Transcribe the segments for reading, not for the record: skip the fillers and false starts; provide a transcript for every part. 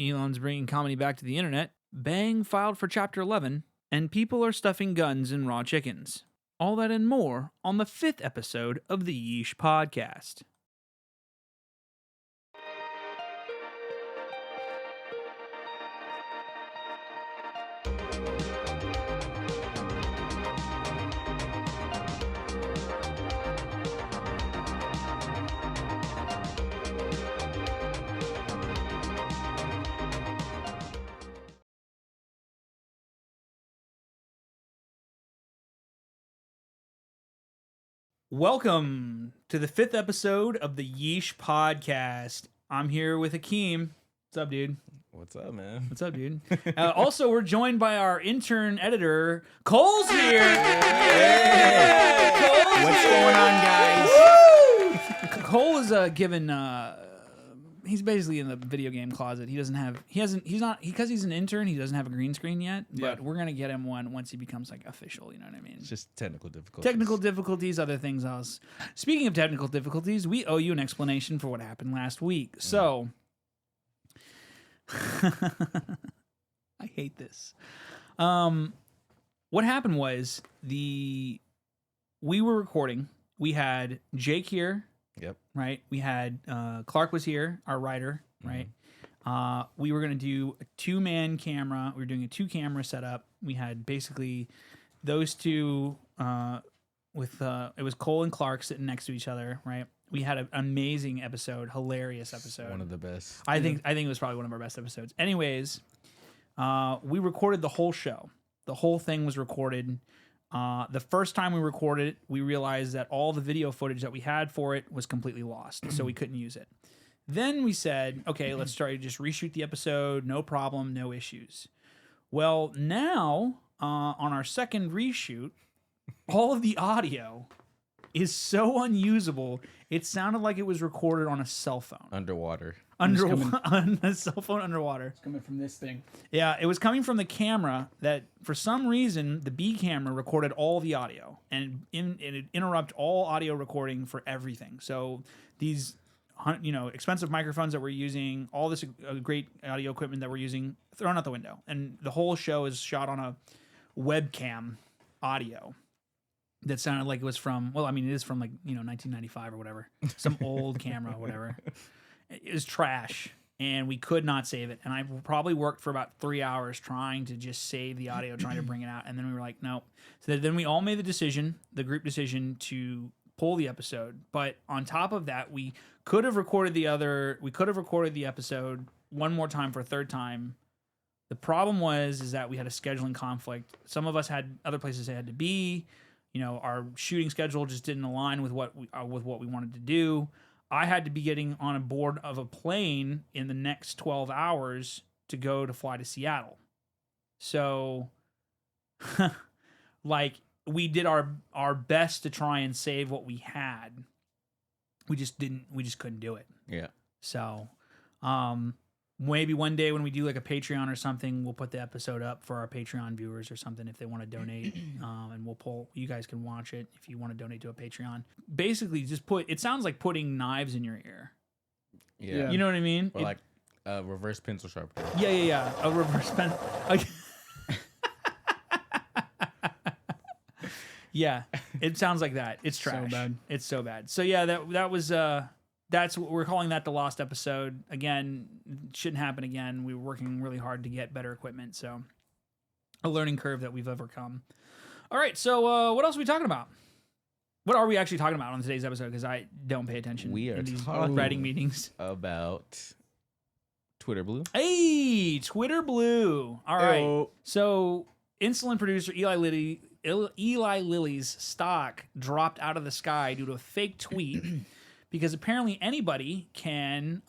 Elon's bringing comedy back to the internet, Bang filed for Chapter 11, and people are stuffing guns in raw chickens. All that and more on the 5th episode of the Yeesh Podcast. Welcome to the 5th episode of the Yeesh Podcast. I'm here with Akeem. What's up, dude? What's up, man? What's up, dude? Also, we're joined by our intern editor, Cole's here. Yeah! Cole's What's here. going on, guys? Woo! Cole is given. He's basically in the video game closet. He's not because he's an intern. He doesn't have a green screen yet. Yeah. But we're gonna get him one once he becomes like official. You know what I mean? It's just technical difficulties. Technical difficulties, other things else. Speaking of technical difficulties, we owe you an explanation for what happened last week. So, I hate this. What happened was we were recording. We had Jake here. Yep. Right. We had Clark was here, our writer. Right. We were going to do a 2-man camera. We were doing a 2-camera setup. We had basically those two with it was Cole and Clark sitting next to each other. Right. We had an amazing episode, hilarious episode. One of the best. I think it was probably one of our best episodes. Anyways, we recorded the whole show. The whole thing was recorded. The first time we recorded it, we realized that all the video footage that we had for it was completely lost, so we couldn't use it. Then we said, okay, let's try to just reshoot the episode. No problem, no issues. Well, now, on our second reshoot, all of the audio is so unusable, it sounded like it was recorded on a cell phone. Underwater. On a cell phone underwater. It's coming from this thing. Yeah, it was coming from the camera that, for some reason, the B camera recorded all the audio, and it interrupted all audio recording for everything. So these, expensive microphones that we're using, all this great audio equipment that we're using, thrown out the window, and the whole show is shot on a webcam audio that sounded like it was from. Well, I mean, it is from 1995 or whatever, some old camera or whatever. It was trash, and we could not save it. And I probably worked for about 3 hours trying to just save the audio, trying to bring it out. And then we were like, no. So then we all made the group decision to pull the episode. But on top of that, we could have recorded the episode one more time for a third time. The problem is that we had a scheduling conflict. Some of us had other places they had to be. Our shooting schedule just didn't align with what we wanted to do. I had to be getting on a board of a plane in the next 12 hours to fly to Seattle. So, we did our best to try and save what we had. We just couldn't do it. Yeah. So, maybe one day when we do like a Patreon or something, we'll put the episode up for our Patreon viewers or something if they want to donate. And we'll pull. You guys can watch it if you want to donate to a Patreon. Basically, it sounds like putting knives in your ear. Yeah. You know what I mean? Or like a reverse pencil sharpener. Yeah. A reverse pen. Yeah, it sounds like that. It's trash. So bad. It's so bad. So yeah, that was. That's what we're calling that the lost episode. Again, it shouldn't happen again. We were working really hard to get better equipment, so a learning curve that we've overcome. All right, so what else are we talking about? What are we actually talking about on today's episode? Because I don't pay attention. We are in these talking writing meetings about Twitter Blue. Hey, Twitter Blue. All right. Ew. So, insulin producer Eli Lilly's stock dropped out of the sky due to a fake tweet. Because apparently anybody can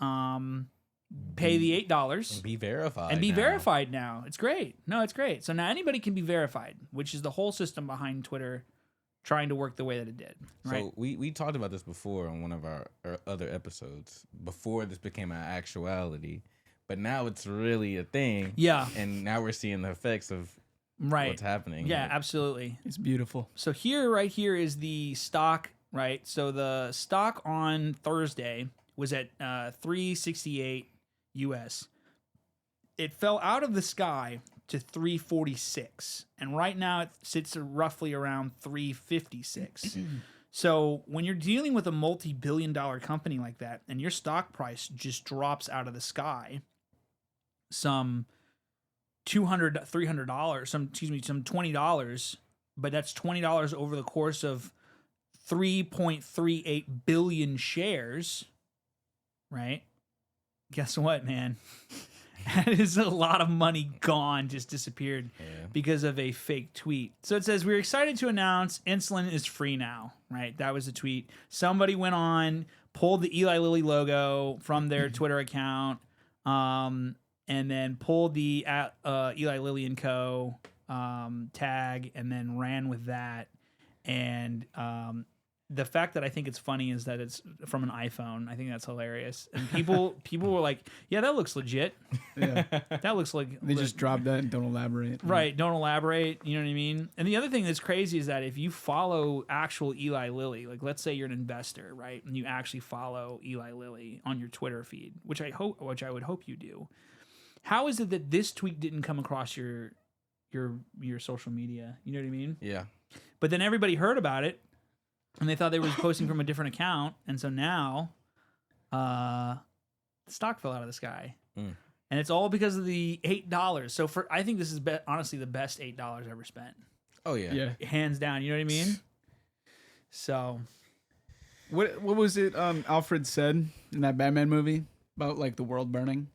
pay the $8 And be verified. and be now. verified now. It's great. No, it's great. So now anybody can be verified, which is the whole system behind Twitter trying to work the way that it did. Right? So we talked about this before on one of our other episodes, before this became an actuality. But now it's really a thing. Yeah. And now we're seeing the effects of what's happening. Yeah, absolutely. It's beautiful. So right here is the stock, right? So the stock on Thursday was at 368 US. it fell out of the sky to 346, and right now it sits roughly around 356. So when you're dealing with a multi-billion-dollar company like that, and your stock price just drops out of the sky, some $200, $300, some $20, but that's $20 over the course of 3.38 billion shares, right? Guess what, man? That is a lot of money gone, just disappeared because of a fake tweet. So it says, we're excited to announce insulin is free now, right? That was the tweet. Somebody went on, pulled the Eli Lilly logo from their Twitter account, and then pulled the Eli Lilly and Co. Tag, and then ran with that. And the fact that I think it's funny is that it's from an iPhone. I think that's hilarious. And people were like, yeah, that looks legit. Yeah. That looks like... They just drop that and don't elaborate. Right, don't elaborate, you know what I mean? And the other thing that's crazy is that if you follow actual Eli Lilly, like let's say you're an investor, right? And you actually follow Eli Lilly on your Twitter feed, which I would hope you do. How is it that this tweet didn't come across your social media? You know what I mean? Yeah. But then everybody heard about it, and they thought they were posting from a different account, and so now, the stock fell out of the sky, and it's all because of the $8. So I think this is honestly the best $8 ever spent. Oh yeah, hands down. You know what I mean? So, what was it? Alfred said in that Batman movie about like the world burning.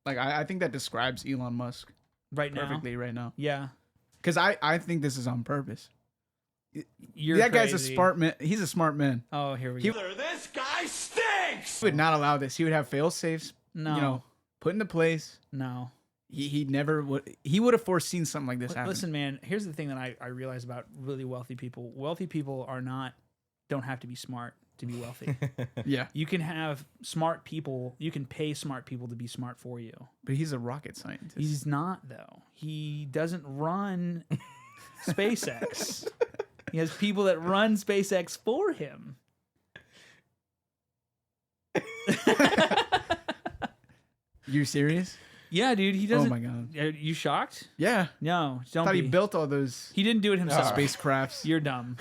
Like I think that describes Elon Musk perfectly right now. Yeah, because I think this is on purpose. That guy's a smart man. He's a smart man. Oh, here we go. This guy stinks. He would not allow this. He would have fail safes. No, put into place. No, he never would. He would have foreseen something like this happen. Listen, man. Here's the thing that I realize about really wealthy people. Wealthy people don't have to be smart to be wealthy. Yeah, you can have smart people. You can pay smart people to be smart for you. But he's a rocket scientist. He's not though. He doesn't run SpaceX. He has people that run SpaceX for him. You serious? Yeah, dude. He doesn't. Oh my god. Are you shocked? Yeah. No, don't. I thought be. he built all those. He didn't do it himself. Spacecrafts. You're dumb.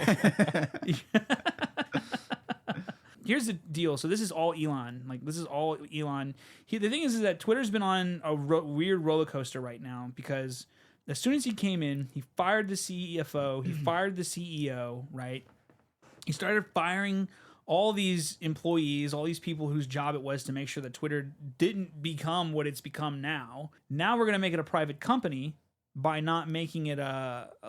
Here's the deal. So this is all Elon. Like this is all Elon. The thing is that Twitter's been on a weird roller coaster right now because as soon as he came in, he fired the CFO, he fired the CEO, right? He started firing all these employees, all these people whose job it was to make sure that Twitter didn't become what it's become now. Now we're going to make it a private company by not making it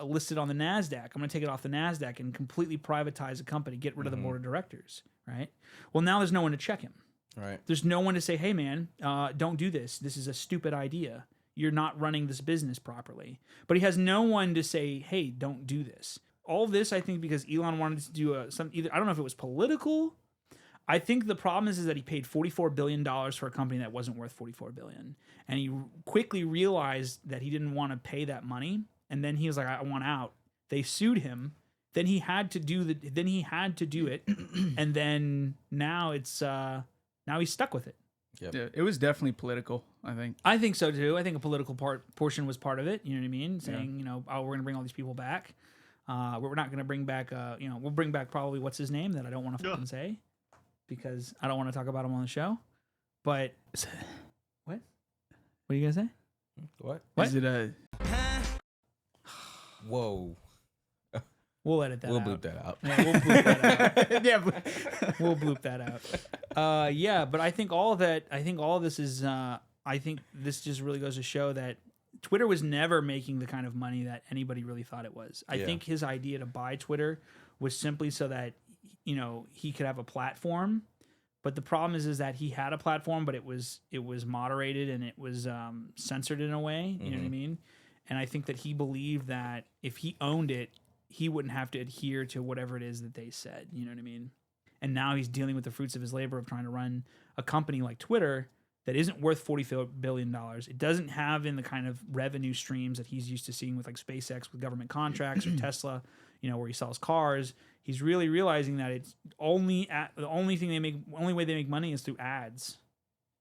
listed on the NASDAQ. I'm going to take it off the NASDAQ and completely privatize a company, get rid of the board of directors, right? Well, now there's no one to check him. Right. There's no one to say, hey, man, don't do this. This is a stupid idea. You're not running this business properly. But he has no one to say, hey, don't do this. All this, I think, because Elon wanted to do I don't know if it was political. I think the problem is that he paid $44 billion for a company that wasn't worth $44 billion. And he quickly realized that he didn't want to pay that money. And then he was like, I want out. They sued him. Then he had to do it. And then now it's now he's stuck with it. Yep. Yeah, it was definitely political, I think. I think so too. I think a political portion was part of it. You know what I mean? Saying, we're going to bring all these people back. We're not going to bring back, we'll bring back probably what's his name that I don't want to fucking say because I don't want to talk about him on the show. But what? What are you gonna say? What? Is it a? Whoa. We'll edit that. We'll out. bleep that out. Yeah, we'll bleep that out. Yeah, We'll bloop that out. Yeah, but I think all of this is. I think this just really goes to show that Twitter was never making the kind of money that anybody really thought it was. I think his idea to buy Twitter was simply so that he could have a platform. But the problem is that he had a platform, but it was moderated and it was censored in a way. You know what I mean? And I think that he believed that if he owned it, he wouldn't have to adhere to whatever it is that they said. You know what I mean? And now he's dealing with the fruits of his labor of trying to run a company like Twitter that isn't worth $40 billion. It doesn't have in the kind of revenue streams that he's used to seeing with like SpaceX with government contracts or Tesla, where he sells cars. He's really realizing that it's the only way they make money is through ads.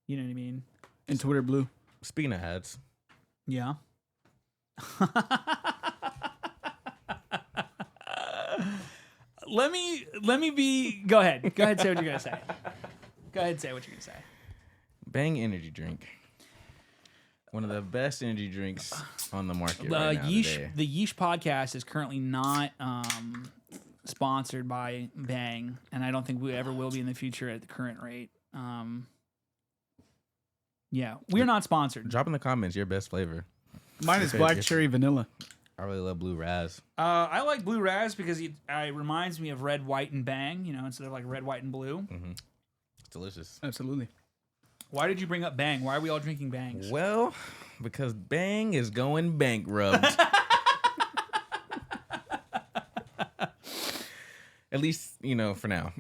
You know what I mean? And Twitter Blue. Speaking of ads, Yeah. Let me be. Go ahead. Go ahead. Say what you're gonna say. Go ahead. Say what you're gonna say. Bang energy drink. One of the best energy drinks on the market The right now today. The Yeesh podcast is currently not sponsored by Bang, and I don't think we ever will be in the future at the current rate. Yeah, we're not sponsored. Drop in the comments your best flavor. Mine is black cherry vanilla. I really love Blue Raz. I like Blue Raz because it reminds me of Red, White, and Bang. You know, instead of like Red, White, and Blue. Mm-hmm. It's delicious. Absolutely. Why did you bring up Bang? Why are we all drinking Bangs? Well, because Bang is going bankrupt. At least, for now.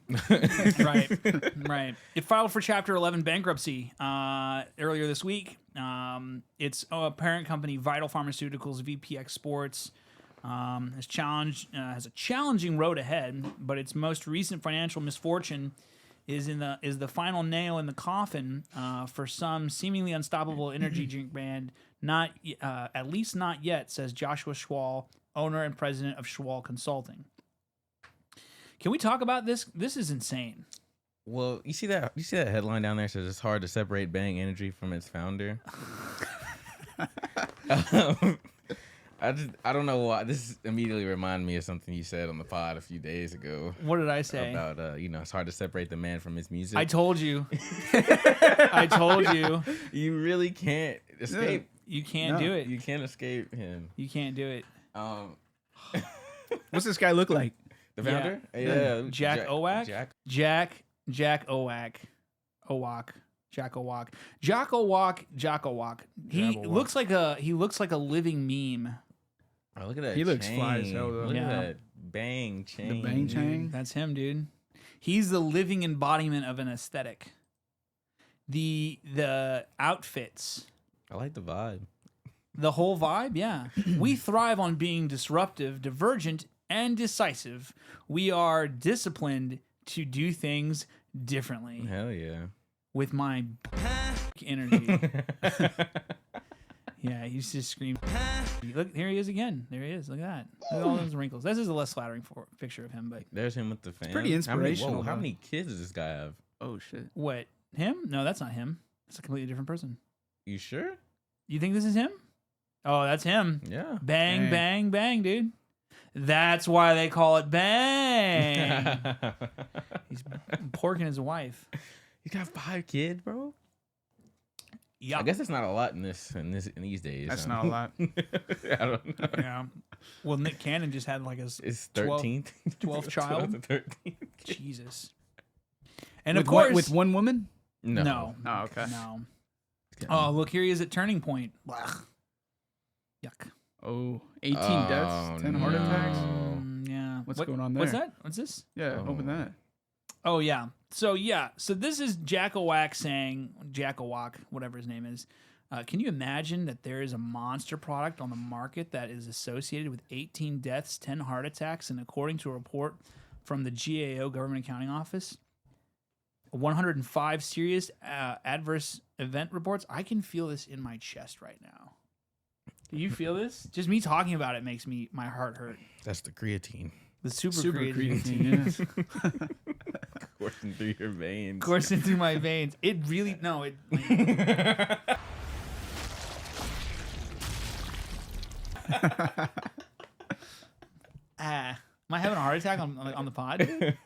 Right. It filed for Chapter 11 bankruptcy earlier this week. Its parent company, Vital Pharmaceuticals, VPX Sports, has a challenging road ahead, but its most recent financial misfortune is the final nail in the coffin for some seemingly unstoppable energy drink brand. Not at least not yet, says Joshua Schwal, owner and president of Schwal Consulting. Can we talk about this? This is insane. Well, you see that headline down there says it's hard to separate Bang Energy from its founder. I don't know why. This immediately reminded me of something you said on the pod a few days ago. What did I say? About it's hard to separate the man from his music. I told you. I told you. You really can't escape. You can't do it. You can't escape him. You can't do it. What's this guy look like? The founder? Yeah. Jack Owak? Jack Owak. Jack Owak. He looks like a living meme. Oh, look at that. He looks fly as hell, though. Look at that bang chain. The bang chain. That's him, dude. He's the living embodiment of an aesthetic. The outfits. I like the vibe. The whole vibe, yeah. We thrive on being disruptive, divergent, and decisive. We are disciplined to do things differently. Hell yeah. With my energy. Yeah, he's just screaming. Look, here he is again. There he is. Look at that. Look at all those wrinkles. This is a less flattering picture of him, but there's him with the fan. It's pretty inspirational. How many kids does this guy have? Oh shit. What? Him? No, that's not him. That's a completely different person. You sure? You think this is him? Oh, that's him. Yeah. Bang, Dang. bang, bang, dude. That's why they call it Bang. He's porking his wife. You got 5 kids, bro? Yeah. I guess that's not a lot in these days. That's not a lot. I don't know. Yeah. Well, Nick Cannon just had like his It's 13th. 12th child. 13th. Jesus. And With of course, with one woman? no. Oh, okay. No. Oh, look, here he is at Turning Point. Blah. Yuck. Oh, 18 deaths, 10 heart attacks. Yeah. What's going on there? What's that? What's this? Yeah, open that. Oh, yeah. So this is Jack Owak saying, Jack Owak, whatever his name is. Can you imagine that there is a monster product on the market that is associated with 18 deaths, 10 heart attacks, and according to a report from the GAO Government Accounting Office, 105 serious adverse event reports? I can feel this in my chest right now. Do you feel this? Just me talking about it makes my heart hurt. That's the creatine. The super creatine, yes. Coursing through your veins. Coursing through my veins. It really Am I having a heart attack on the pod?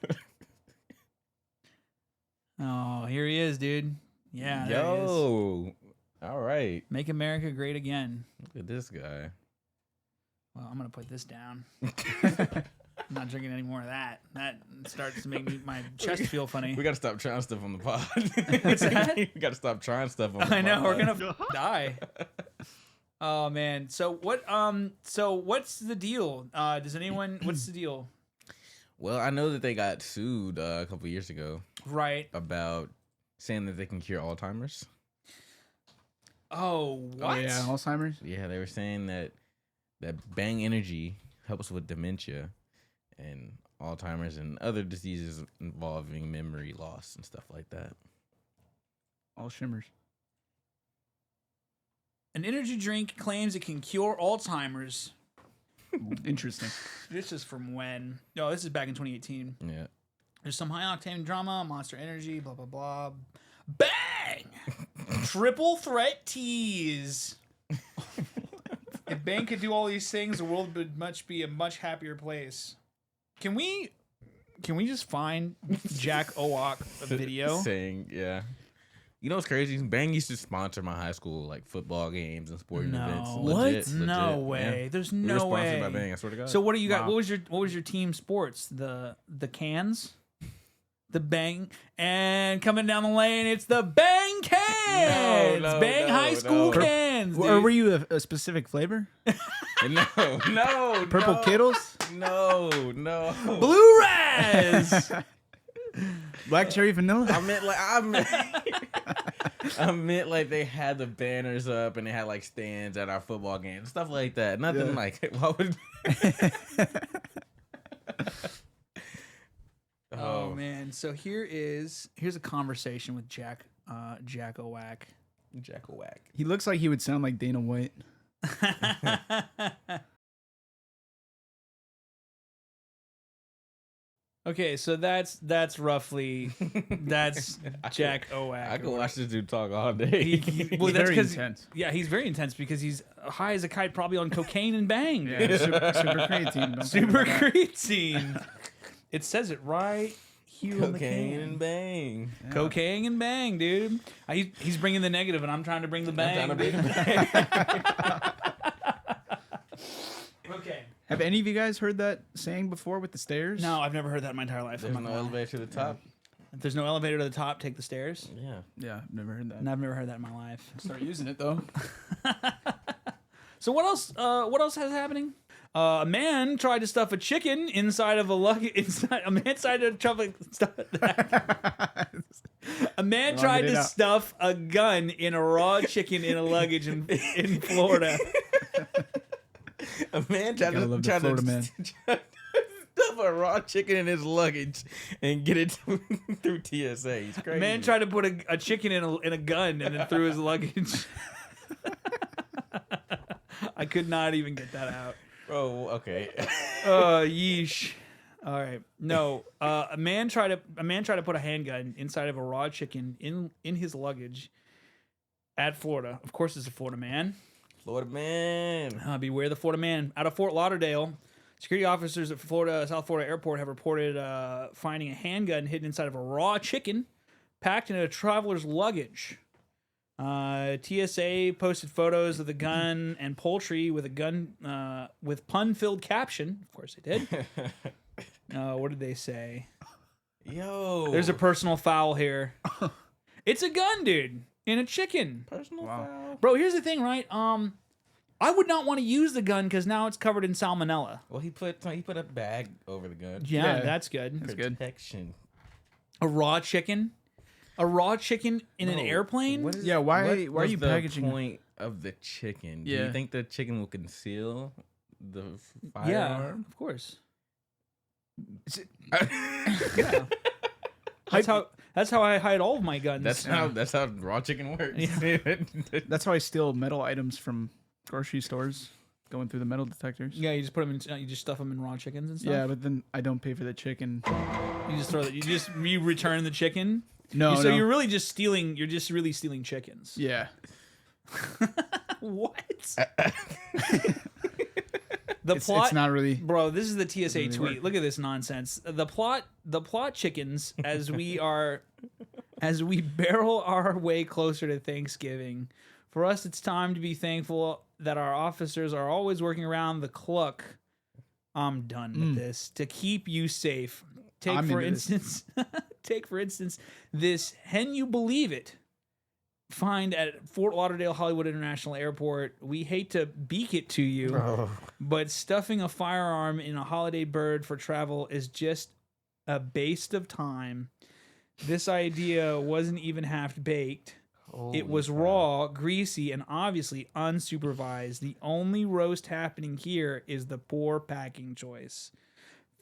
Oh, here he is, dude. Yeah. There he is. Yo. All right. Make America great again. Look at this guy. Well, I'm gonna put this down. I'm not drinking any more of that. That starts to make my chest feel funny. We gotta stop trying stuff on the pod. What's that? We gotta stop trying stuff on the pod. I know we're gonna die. Oh man. So what? So what's the deal? Does anyone? What's the deal? Well, I know that they got sued a couple years ago. Right. About saying that they can cure Alzheimer's. Oh, what? Oh, yeah, Alzheimer's? Yeah, they were saying that Bang Energy helps with dementia and Alzheimer's and other diseases involving memory loss and stuff like that. All shimmers. An energy drink claims it can cure Alzheimer's. Interesting. This is from when? No, this is back in 2018. Yeah. There's some high octane drama, Monster Energy, blah blah blah. Bang! Triple threat tease. If Bang could do all these things, the world would be a much happier place. Can we just find Jack Owak a video? Saying, yeah. You know what's crazy? Bang used to sponsor my high school like football games and sporting events. Legit. No way. Yeah. There's We were no sponsored way. by Bang, I swear to God. So what do you got? Wow. What was your team sports? The cans? The Bang, and coming down the lane, it's the Bang cans, No, Bang High School no. cans. Or were you a specific flavor? No. Purple Kittles? No. Blue Raz. Black cherry vanilla? I meant like they had the banners up and they had like stands at our football games, stuff like that. Nothing like what would. Oh man! So here's a conversation with Jack Owak. Jack Owak. He looks like he would sound like Dana White. Okay, so that's roughly Jack Owak. I could watch this dude talk all day. Well, that's Very 'cause- intense. Yeah, he's very intense because he's high as a kite, probably on cocaine and Bang. Yeah, super creatine. Don't think Super about that. creatine. It says it right here on the Cocaine can. and Bang. Cocaine and Bang, dude. He's bringing the negative, and I'm trying to bring the Bang. I'm trying to Okay. Have any of you guys heard that saying before with the stairs? No, I've never heard that in my entire life. There's I'm no not gonna lie. elevator to the top. If there's no elevator to the top, take the stairs. Yeah. Yeah, I've never heard that. And I've never heard that in my life. Start using it though. So what else? What else has happening? A man tried to stuff a chicken inside of a luggage. A man tried to A man tried it to out. stuff a gun in a raw chicken in a luggage in Florida. A man tried Gotta love the to Florida man. stuff a raw chicken in his luggage and get it through TSA. He's A crazy. man tried to put a chicken in a gun and then threw his luggage. I could not even get that out. Oh, okay. Yeesh. All right. No. A man tried to put a handgun inside of a raw chicken in his luggage at Florida. Of course, it's a Florida man. Florida man. Beware the Florida man. Out of Fort Lauderdale, security officers at South Florida Airport have reported finding a handgun hidden inside of a raw chicken packed in a traveler's luggage. TSA posted photos of the gun and poultry with a gun with pun-filled caption. Of course they did. What did they say? Yo. There's a personal foul here. It's a gun, dude, in a chicken. personal Wow. foul. Bro, here's the thing, right? I would not want to use the gun because now it's covered in salmonella. Well, he put a bag over the gun. Yeah, Yeah. that's good. That's good. Protection. A raw chicken? A raw chicken in an No, airplane? what is- Yeah, why what are you was the packaging it? point of the chicken? Do Yeah. you think the chicken will conceal the Yeah, firearm? of course. Yeah. That's how I hide all of my guns. That's how raw chicken works. That's how I steal metal items from grocery stores, going through the metal detectors. Yeah, you just put them in. You just stuff them in raw chickens and stuff. Yeah, but then I don't pay for the chicken. You just throw that. You return the chicken. No, So no. you're really just stealing. You're just really stealing chickens. Yeah. What? The It's, plot. it's not really. Bro, this is the TSA really tweet. work. Look at this nonsense. The plot chickens as we barrel our way closer to Thanksgiving. For us, it's time to be thankful that our officers are always working around the clock. I'm done with this. To keep you safe. Take I'm for into this. instance this Hen You Believe It find at Fort Lauderdale Hollywood International Airport. We hate to beak it to you, but stuffing a firearm in a holiday bird for travel is just a waste of time. This idea wasn't even half baked. It was raw, greasy, and obviously unsupervised. The only roast happening here is the poor packing choice.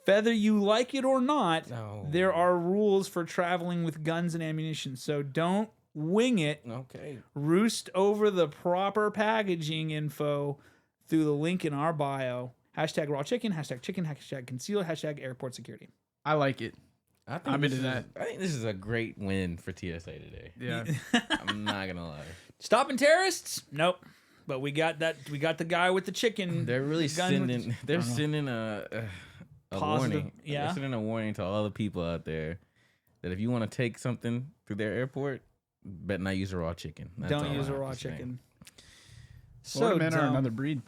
Whether you like it or not, No. there are rules for traveling with guns and ammunition. So don't wing it, Okay. roost over the proper packaging info through the link in our bio. Hashtag raw chicken, hashtag concealed, hashtag airport security. I like it. I'm into that. I think this is a great win for TSA today. Yeah. I'm not gonna lie. Stopping terrorists? Nope. But we got that. We got the guy with the chicken. They're really gun sending. They're sending a Positive, warning. yeah. They're sending a warning to all the people out there that if you want to take something through their airport, bet not use a raw chicken. That's Don't all use I a have raw to say. chicken. Florida men are dumb. another breed.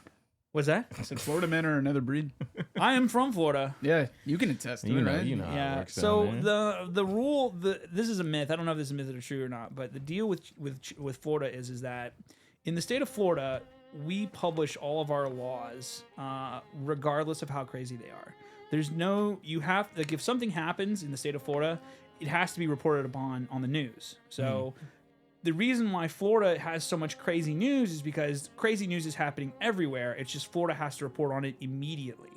What's that? I said Florida men are another breed. I am from Florida. Yeah, you can attest to it, right? You know how it Yeah. works So down there. the rule, this is a myth. I don't know if this is a myth or true or not. But the deal with Florida is that in the state of Florida, we publish all of our laws, regardless of how crazy they are. There's no, you have, like, if something happens in the state of Florida, it has to be reported upon on the news. So the reason why Florida has so much crazy news is because crazy news is happening everywhere. It's just Florida has to report on it immediately.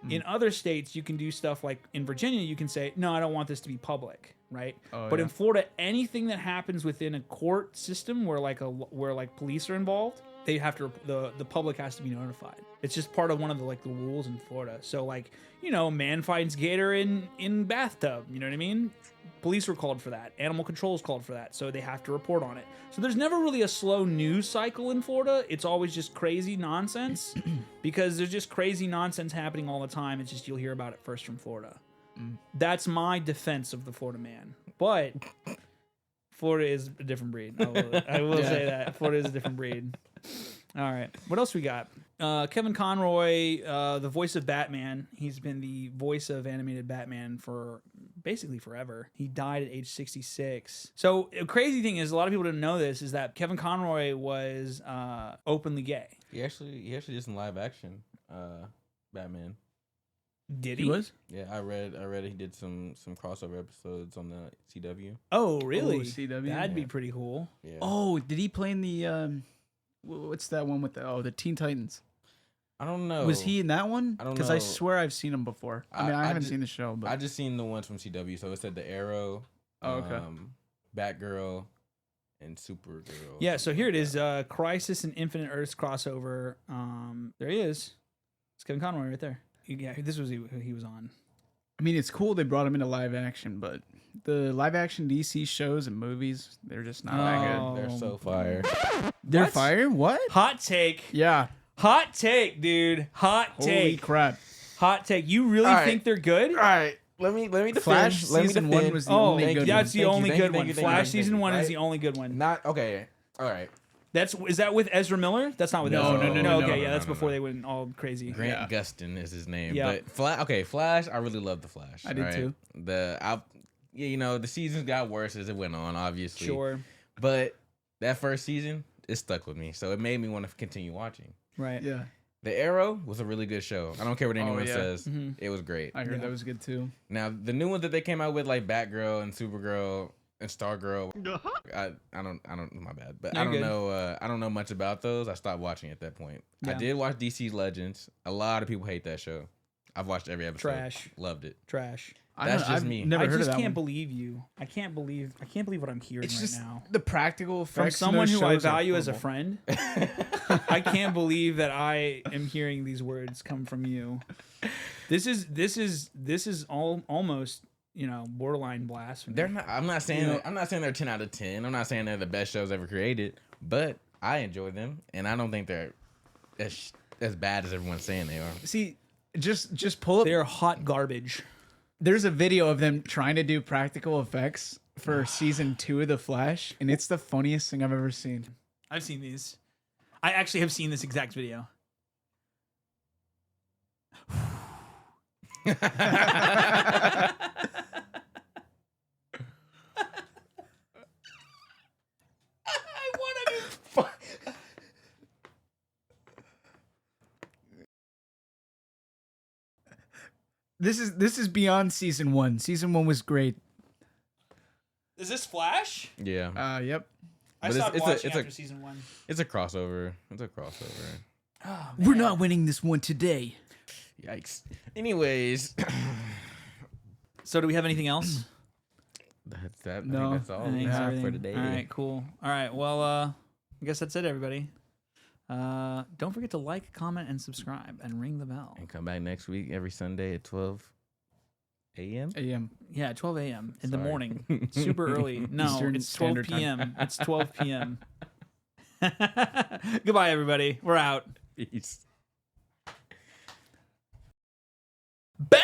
In other states, you can do stuff like in Virginia, you can say, no, I don't want this to be public, right? But yeah. in Florida, anything that happens within a court system where police are involved, they have to, the public has to be notified. It's just part of one of the rules in Florida. So like, man finds gator in bathtub, you know what I mean? Police were called for that. Animal control is called for that. So they have to report on it. So there's never really a slow news cycle in Florida. It's always just crazy nonsense because there's just crazy nonsense happening all the time. It's just you'll hear about it first from Florida. That's my defense of the Florida man. But Florida is a different breed. I will say that. Florida is a different breed. All right. What else we got? Kevin Conroy, the voice of Batman. He's been the voice of animated Batman for basically forever. He died at age 66. So the crazy thing is, a lot of people didn't know this, is that Kevin Conroy was openly gay. He actually did some live action Batman. Did he? He was? Yeah, I read he did some crossover episodes on the CW. Oh, really? Oh, CW? That'd be pretty cool. Yeah. Oh, did he play in the what's that one with the Teen Titans? I don't know. Was he in that one? I don't Because I know. swear I've seen him before. I mean, I haven't ju- seen the show, but I just seen the ones from CW. So it said the Arrow, Oh, okay. Batgirl, and Supergirl. Yeah, so here it is. Crisis and Infinite Earths crossover. There he is. It's Kevin Conroy right there. Yeah, this was who he was on. I mean, it's cool they brought him into live action, but the live action DC shows and movies, they're just not that Oh. good. They're so fire. They're What? fire? What? Hot take. Yeah. Hot take, dude. Hot Holy take. crap. Hot take. You really All right. think they're good? All right, let me defend. Flash let me season defend. one was the Oh, only good that's one. the only good Thank one. you, Flash thank season you, one is right? the only good one. Not okay. All right. Is that with Ezra Miller? That's not with No, Ezra. no, no, Okay, no, yeah, no, that's no, before no. they went all crazy. Grant Yeah. Gustin is his name. Yeah. But Flash, I really love the Flash. I did right? too. The seasons got worse as it went on, obviously. Sure. But that first season, it stuck with me, so it made me want to continue watching. Right. Yeah. The Arrow was a really good show. I don't care what anyone yeah. says. Mhm. It was great. I heard Yeah. that was good too. Now the new ones that they came out with, like Batgirl and Supergirl and Stargirl, I don't. My bad, but You're I don't good. know. I don't know much about those. I stopped watching at that point. I Yeah. did watch DC's Legends. A lot of people hate that show. I've watched every episode. Trash. Loved it. Trash. That's just I've me. Never I heard just of that can't one. believe you. I can't believe what I'm hearing It's right just now. the practical From effects. in someone those who I shows are value as a horrible. friend, I can't believe that I am hearing these words come from you. This is almost borderline blasphemy. They're not. I'm not saying. I'm not saying they're 10 out of 10. I'm not saying they're the best shows ever created. But I enjoy them, and I don't think they're as bad as everyone's saying they are. See, just pull up. They're hot garbage. There's a video of them trying to do practical effects for season 2 of The Flash, and it's the funniest thing I've ever seen. I've seen these. I actually have seen this exact video. This is beyond season 1. Season 1 was great. Is this Flash? Yeah, Yep. I But stopped it's watching a after season 1. it's a crossover. It's a crossover. Oh, We're man. not winning this one today. Yikes. Anyways, So do we have anything else? That's that. I No, think that's all I think we it's have for everything. today. All right, cool. All right, well, I guess that's it, everybody. Don't forget to like, comment, and subscribe, and ring the bell. And come back next week every Sunday at 12 a.m. AM. Yeah, 12 a.m. in the Sorry. morning. Super early. No, Eastern it's 12 Standard Time. p.m. It's 12 p.m. Goodbye, everybody. We're out. Peace. Bam!